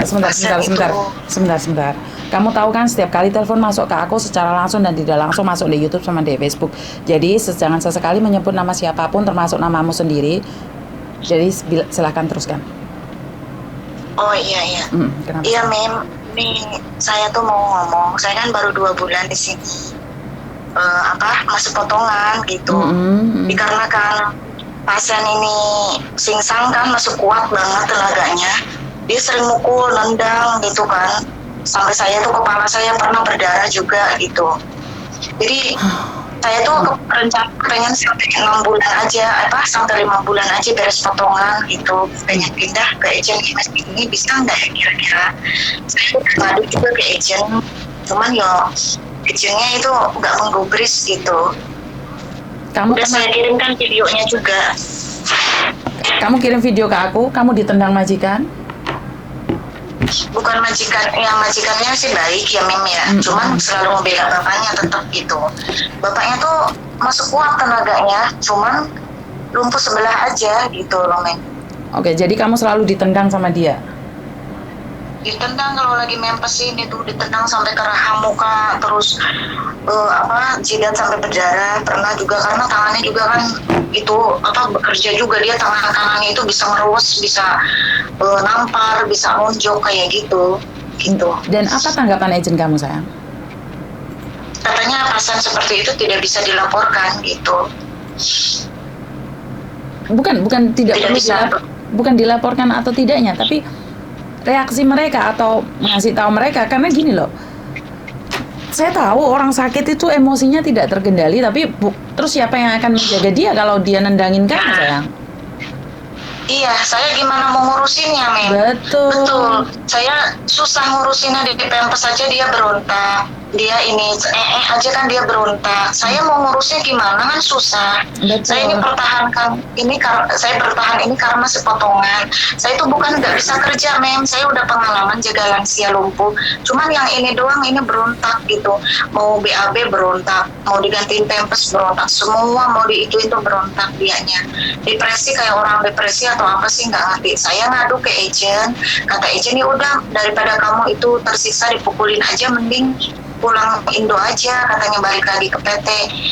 Sebentar, pasien itu. sebentar. Kamu tahu kan setiap kali telepon masuk ke aku secara langsung dan tidak langsung masuk di YouTube sama di Facebook. Jadi jangan sesekali menyebut nama siapapun termasuk namamu sendiri. Jadi silahkan teruskan. Oh iya. Kenapa? Iya Mem, nih saya tuh mau ngomong, saya kan baru 2 bulan di sini. Masih potongan gitu. Dikarenakan pasien ini singsang kan, masih kuat banget tenaganya. Dia sering mukul, nendang gitu kan. Sampai saya tuh kepala saya pernah berdarah juga gitu. Jadi saya tuh rencana pengen sampai 6 bulan aja, sampai 5 bulan aja beres potongan gitu. Pengen pindah ke agent ini bisa nggak ya kira-kira? Saya udah ngadu juga ke agent, cuman ya agentnya itu nggak menggubris gitu. Udah saya kirimkan videonya juga. Kamu kirim video ke aku, kamu ditendang majikan? Bukan majikan, yang majikannya sih baik ya Mem ya, cuman selalu membela bapaknya tetap gitu. Bapaknya tuh masuk kuat tenaganya, cuman lumpuh sebelah aja gitu loh Mem. Oke, jadi kamu selalu ditendang sama dia? Ditendang kalau lagi mempesin itu, ditendang sampai ke rahang muka, terus jidat sampai berdarah. Pernah juga karena tangannya juga kan itu bekerja juga, dia tangan kanannya itu bisa ngerus, bisa nampar, bisa nunjuk kayak gitu. Dan apa tanggapan agent kamu sayang? Katanya pasien seperti itu tidak bisa dilaporkan gitu. Bukan tidak perlu bukan dilaporkan atau tidaknya, tapi reaksi mereka atau ngasih tahu mereka, karena gini loh, saya tahu orang sakit itu emosinya tidak terkendali, tapi terus siapa yang akan menjaga dia kalau dia nendangin kamu sayang? Iya, saya gimana mau ngurusinnya Mem? Betul. Saya susah ngurusinnya, di pempes aja dia berontak. Dia ini aja kan dia berontak. Saya mau ngurusnya gimana kan susah. Betul. Saya ini saya bertahan ini karena sepotongan. Saya itu bukan nggak bisa kerja Mem. Saya udah pengalaman jaga lansia lumpuh. Cuman yang ini doang ini berontak gitu. Mau BAB berontak, mau digantiin pempes berontak, semua mau itu berontak dianya. Depresi kayak orang depresi atau apa sih nggak ngerti. Saya ngadu ke agent, kata agent ya udah daripada kamu itu tersiksa dipukulin aja, mending pulang Indo aja, katanya balik lagi ke PT.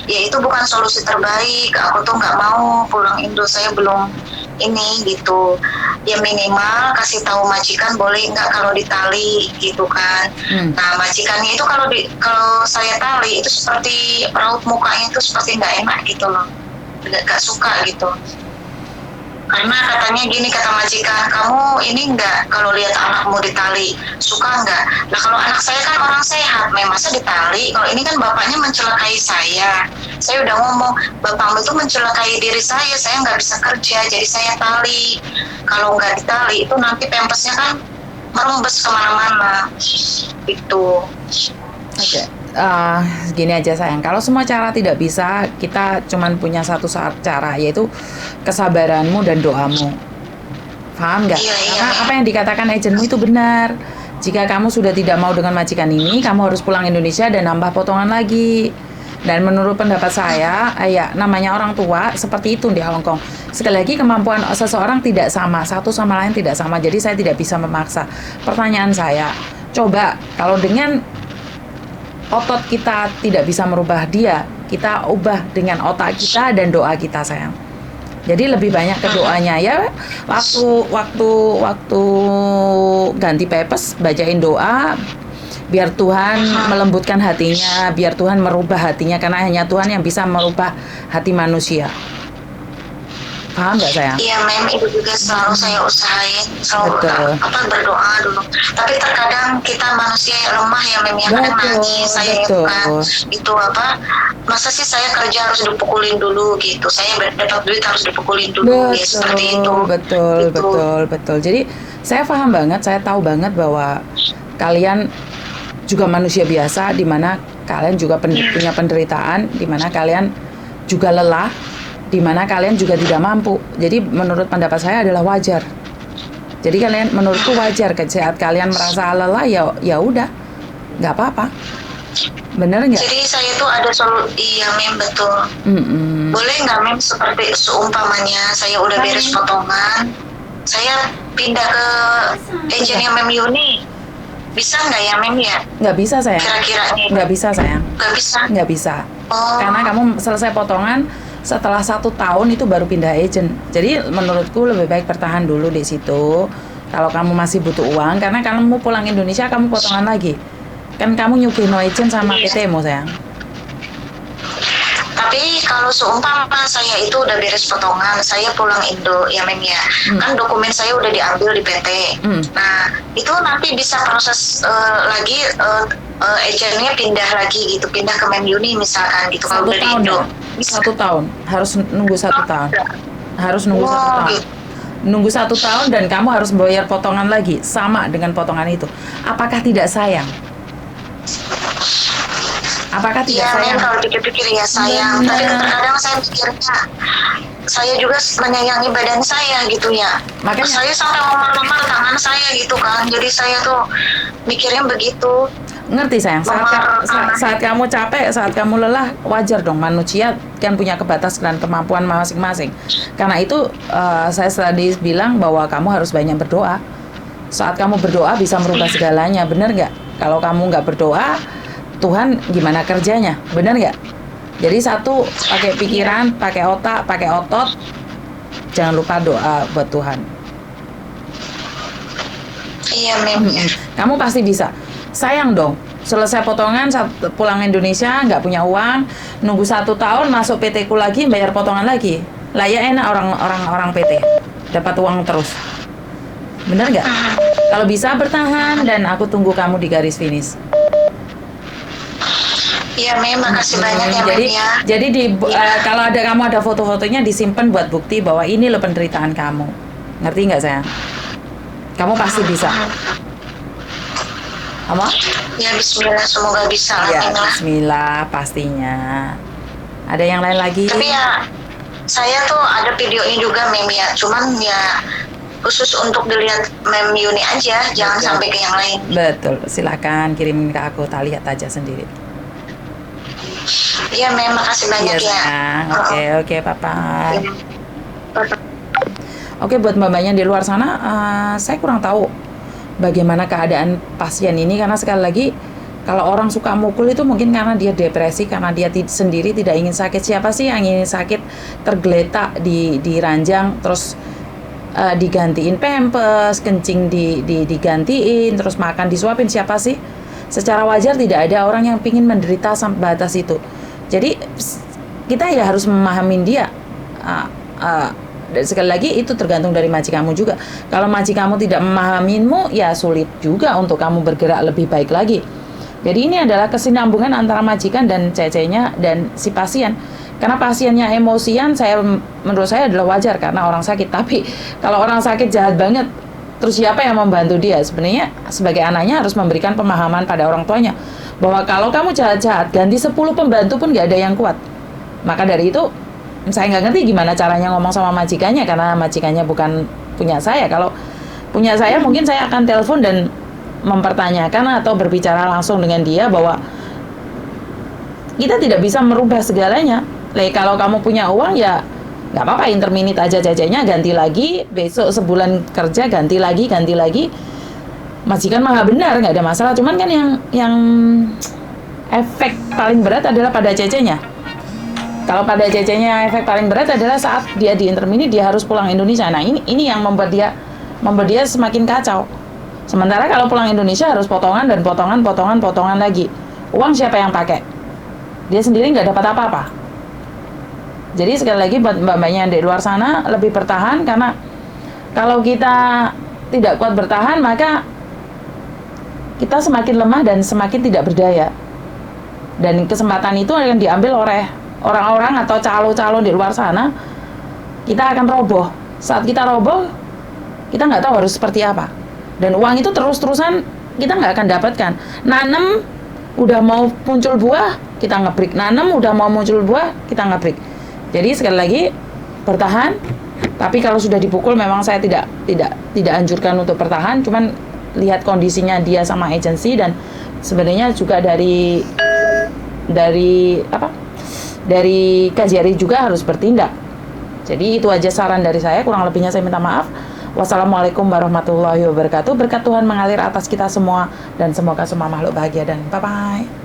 Ya itu bukan solusi terbaik, aku tuh nggak mau pulang Indo, saya belum ini gitu. Ya minimal kasih tahu majikan boleh nggak kalau ditali gitu kan. Nah majikannya itu kalau saya tali itu seperti raut mukanya itu seperti nggak enak gitu loh, nggak suka gitu. Karena katanya gini, kata majikan, kamu ini enggak kalau lihat anakmu ditali, suka enggak? Nah kalau anak saya kan orang sehat, masa ditali? Kalau ini kan bapaknya mencelakai saya. Saya udah ngomong, bapakmu itu mencelakai diri saya nggak bisa kerja, jadi saya tali. Kalau nggak ditali itu nanti pempesnya kan merembes kemana-mana. Itu. Oke. Gini aja sayang, kalau semua cara tidak bisa, kita cuman punya satu cara, yaitu kesabaranmu dan doamu. Paham nggak? Karena apa yang dikatakan agentmu itu benar. Jika kamu sudah tidak mau dengan majikan ini, kamu harus pulang Indonesia dan nambah potongan lagi. Dan menurut pendapat saya, ya namanya orang tua seperti itu di Hong Kong. Sekali lagi, kemampuan seseorang tidak sama, satu sama lain tidak sama. Jadi saya tidak bisa memaksa. Pertanyaan saya, coba kalau dengan otot kita tidak bisa merubah dia, kita ubah dengan otak kita dan doa kita sayang. Jadi lebih banyak ke doanya ya. Waktu ganti pepes, bacain doa, biar Tuhan melembutkan hatinya, biar Tuhan merubah hatinya, karena hanya Tuhan yang bisa merubah hati manusia. Paham nggak sayang? Iya Mem, itu juga selalu saya usahain, selalu berdoa dulu. Tapi terkadang kita manusia yang lemah ya Mem, yang kadang nangis, saya itu masa sih saya kerja harus dipukulin dulu gitu, saya dapat duit harus dipukulin dulu, ya seperti itu. Betul. Jadi saya paham banget, saya tahu banget bahwa kalian juga manusia biasa, di mana kalian juga punya penderitaan, di mana kalian juga lelah, di mana kalian juga tidak mampu. Jadi menurut pendapat saya adalah wajar. Jadi menurutku wajar saat kalian merasa lelah, ya udah, nggak apa-apa. Bener nggak? Jadi saya tuh ada iya Mem, betul. Boleh nggak Mem, seperti seumpamanya saya udah beres potongan, saya pindah ke agennya Mem Yuni. Bisa nggak ya Mem ya? Nggak bisa sayang. Kira-kira nih. Nggak bisa sayang. Nggak bisa. Nggak bisa. Oh. Karena kamu selesai potongan setelah 1 tahun itu baru pindah agent. Jadi menurutku lebih baik bertahan dulu di situ. Kalau kamu masih butuh uang, karena kamu pulang Indonesia kamu potongan lagi. Kan kamu nyugih no agent sama PT-mu sayang. Tapi kalau seumpama saya itu udah beres potongan, saya pulang Indo ya Mem ya, kan dokumen saya udah diambil di PT. Nah itu nanti bisa proses lagi agennya pindah lagi gitu, pindah ke Mem Yuni misalkan gitu kalau udah di Indo. Ya? 1 tahun, harus nunggu 1 tahun. Harus nunggu 1 tahun. Gitu. Nunggu 1 tahun dan kamu harus bayar potongan lagi sama dengan potongan itu. Apakah tidak sayang? Apakah tidak sayang? Kalau pikir-pikir ya sayang. Tapi kadang saya pikirnya saya juga menyayangi badan saya gitu ya. Makanya saya sampai memar-memar tangan saya gitu kan. Jadi saya tuh mikirnya begitu. Ngerti sayang, saat kamu capek, saat kamu lelah, wajar dong, manusia kan punya kebatas dan kemampuan masing-masing. Karena itu saya tadi bilang bahwa kamu harus banyak berdoa. Saat kamu berdoa bisa merubah segalanya, benar nggak? Kalau kamu nggak berdoa, Tuhan gimana kerjanya, benar nggak? Jadi satu, pakai pikiran, pakai otak, pakai otot, jangan lupa doa buat Tuhan. Iya Mem. Kamu pasti bisa. Sayang dong, selesai potongan pulang Indonesia nggak punya uang, nunggu 1 tahun masuk PT ku lagi bayar potongan lagi. Lah ya enak orang PT dapat uang terus, bener nggak? Kalau bisa bertahan dan aku tunggu kamu di garis finish. Iya Mem, makasih banyak ya jadi, Mem ya. Jadi kalau kamu ada foto-fotonya disimpan buat bukti bahwa ini loh penderitaan kamu. Ngerti nggak sayang? Kamu pasti bisa. Apa? Ya Bismillah, semoga bisa lah. Ya Bismillah pastinya. Ada yang lain lagi? Tapi ya saya tuh ada videonya juga Mem ya. Cuman ya khusus untuk dilihat Mem Yuni aja, jangan sampai ke yang lain. Betul, silakan kirimin ke aku, tak lihat aja sendiri. Iya Mem, makasih banyak ya. Oke, bye-bye. Oke, buat mbak-mbaknya di luar sana, saya kurang tahu bagaimana keadaan pasien ini, karena sekali lagi kalau orang suka mukul itu mungkin karena dia depresi, karena dia sendiri tidak ingin sakit. Siapa sih yang ingin sakit, tergeletak di ranjang, terus digantiin pampers, kencing digantiin, terus makan disuapin? Siapa sih? Secara wajar tidak ada orang yang ingin menderita sampai batas itu. Jadi kita ya harus memahamin dia. Dan sekali lagi itu tergantung dari majikanmu juga. Kalau majikanmu tidak memahamimu, ya sulit juga untuk kamu bergerak lebih baik lagi. Jadi ini adalah kesinambungan antara majikan dan cecenya dan si pasien. Karena pasiennya emosian, menurut saya adalah wajar karena orang sakit. Tapi kalau orang sakit jahat banget, terus siapa yang membantu dia? Sebenarnya sebagai anaknya harus memberikan pemahaman pada orang tuanya bahwa kalau kamu jahat-jahat, ganti 10 pembantu pun nggak ada yang kuat. Maka dari itu saya nggak ngerti gimana caranya ngomong sama majikannya, karena majikannya bukan punya saya. Kalau punya saya mungkin saya akan telepon dan mempertanyakan atau berbicara langsung dengan dia bahwa kita tidak bisa merubah segalanya. Kalau kamu punya uang ya nggak apa-apa, interminit aja jajannya, ganti lagi, besok sebulan kerja ganti lagi. Majikan maha benar, nggak ada masalah. Cuman kan yang efek paling berat adalah pada cecenya. Kalau pada cecenya efek paling berat adalah saat dia di intermini, dia harus pulang Indonesia. Nah ini yang membuat dia semakin kacau. Sementara kalau pulang Indonesia harus potongan dan potongan lagi. Uang siapa yang pakai? Dia sendiri nggak dapat apa-apa. Jadi sekali lagi buat mbak-mbaknya di luar sana, lebih bertahan, karena kalau kita tidak kuat bertahan maka kita semakin lemah dan semakin tidak berdaya. Dan kesempatan itu akan diambil oleh orang-orang atau calo-calo di luar sana. Kita akan roboh. Saat kita roboh, kita nggak tahu harus seperti apa. Dan uang itu terus-terusan kita nggak akan dapatkan. Nanem udah mau muncul buah, kita ngebreak. Nanem udah mau muncul buah, kita ngebreak. Jadi sekali lagi bertahan. Tapi kalau sudah dipukul, memang saya tidak anjurkan untuk bertahan. Cuman lihat kondisinya dia sama agensi, dan sebenarnya juga dari KJRI juga harus bertindak. Jadi itu aja saran dari saya, kurang lebihnya saya minta maaf. Wassalamualaikum warahmatullahi wabarakatuh. Berkat Tuhan mengalir atas kita semua dan semoga semua makhluk bahagia dan bye-bye.